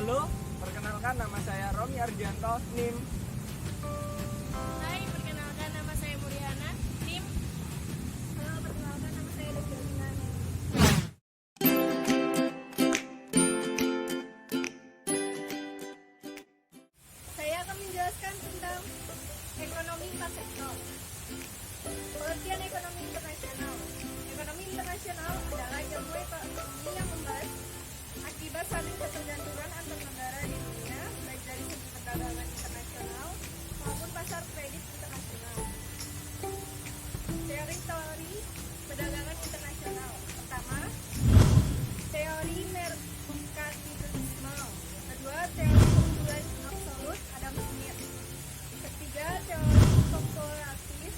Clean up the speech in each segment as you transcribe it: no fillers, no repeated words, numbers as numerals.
Halo, perkenalkan nama saya Romi Ardianto, NIM. Hai, perkenalkan nama saya Muriana, NIM. Halo, perkenalkan nama saya Deviana. Saya akan menjelaskan tentang ekonomi empat sektor. Pengertian ekonomi internasional. Ekonomi internasional adalah ilmu ekonomi yang membahas akibat saling ketergantungan antar negara di dunia, baik dari segi perdagangan internasional maupun pasar kredit internasional. Teori perdagangan internasional. Pertama, teori merkantilisme. Kedua, teori keunggulan absolut Adam Smith. Ketiga, teori komparatif.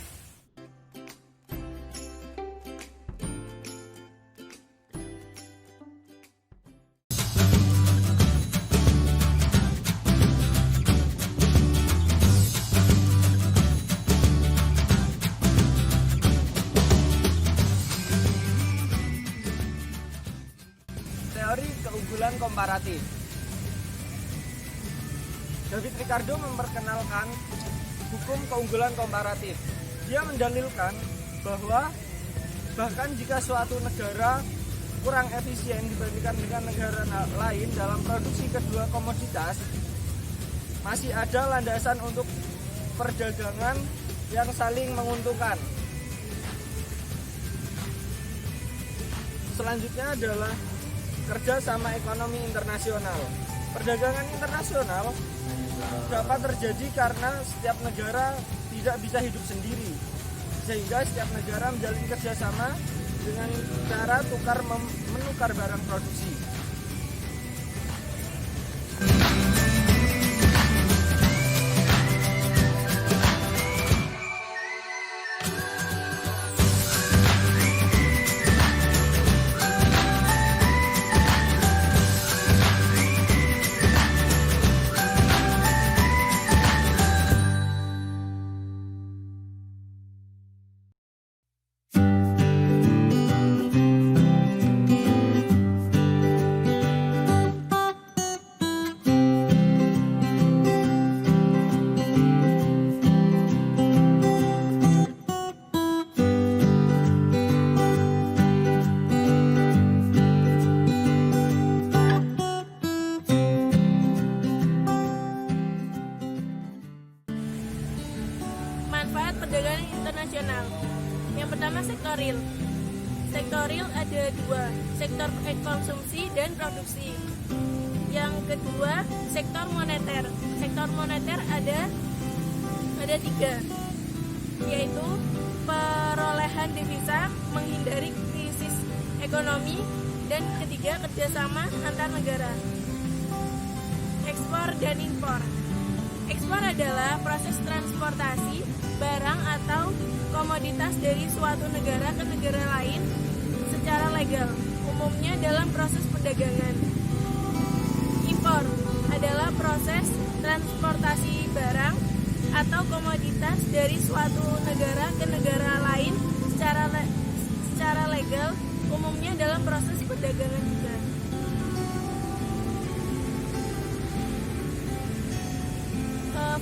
Teori keunggulan komparatif. David Ricardo memperkenalkan hukum keunggulan komparatif. Dia mendalilkan bahwa bahkan jika suatu negara kurang efisien dibandingkan dengan negara lain dalam produksi kedua komoditas, masih ada landasan untuk perdagangan yang saling menguntungkan. Selanjutnya adalah kerjasama ekonomi internasional. Perdagangan internasional dapat terjadi karena setiap negara tidak bisa hidup sendiri, sehingga setiap negara menjalin kerjasama dengan cara menukar barang produksi. Manfaat perdagangan internasional. Yang pertama, sektor real. Sektor real ada dua, sektor konsumsi dan produksi. Yang kedua, sektor moneter. Sektor moneter ada tiga, yaitu perolehan devisa, menghindari krisis ekonomi, dan ketiga, kerjasama antar negara. Ekspor dan impor. Ekspor adalah proses transportasi barang atau komoditas dari suatu negara ke negara lain secara legal, umumnya dalam proses perdagangan. Impor adalah proses transportasi barang atau komoditas dari suatu negara ke negara lain secara legal, umumnya dalam proses perdagangan juga.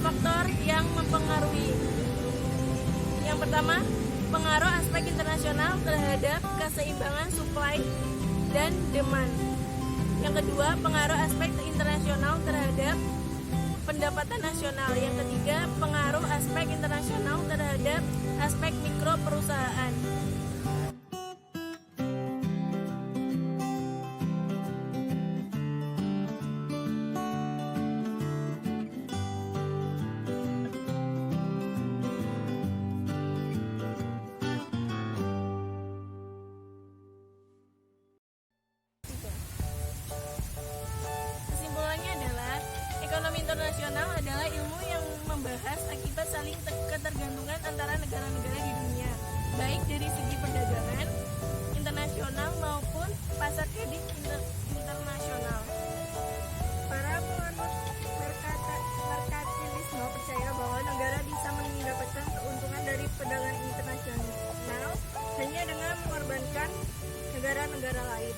Faktor yang mempengaruhi. Yang pertama, pengaruh aspek internasional terhadap keseimbangan supply dan demand. Yang kedua, pengaruh aspek internasional terhadap pendapatan nasional. Yang ketiga, pengaruh aspek internasional terhadap aspek mikro perusahaan. Kesimpulannya adalah ekonomi internasional adalah ilmu yang membahas akibat saling ketergantungan antara negara-negara di dunia, baik dari segi perdagangan internasional maupun pasar kredit internasional. Para penganut merkantilisme percaya bahwa negara bisa mendapatkan keuntungan dari perdagangan internasional hanya dengan mengorbankan negara-negara lain.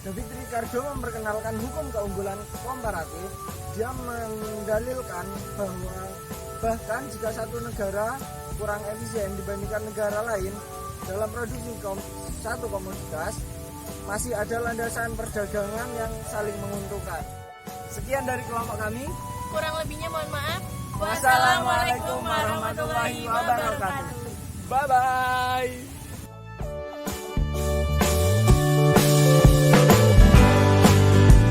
David Ricardo memperkenalkan hukum keunggulan komparatif. Dia mendalilkan bahwa bahkan jika satu negara kurang efisien dibandingkan negara lain dalam produksi satu komoditas, masih ada landasan perdagangan yang saling menguntungkan. Sekian dari kelompok kami. Kurang lebihnya mohon maaf. Wassalamualaikum warahmatullahi wabarakatuh. Bye bye.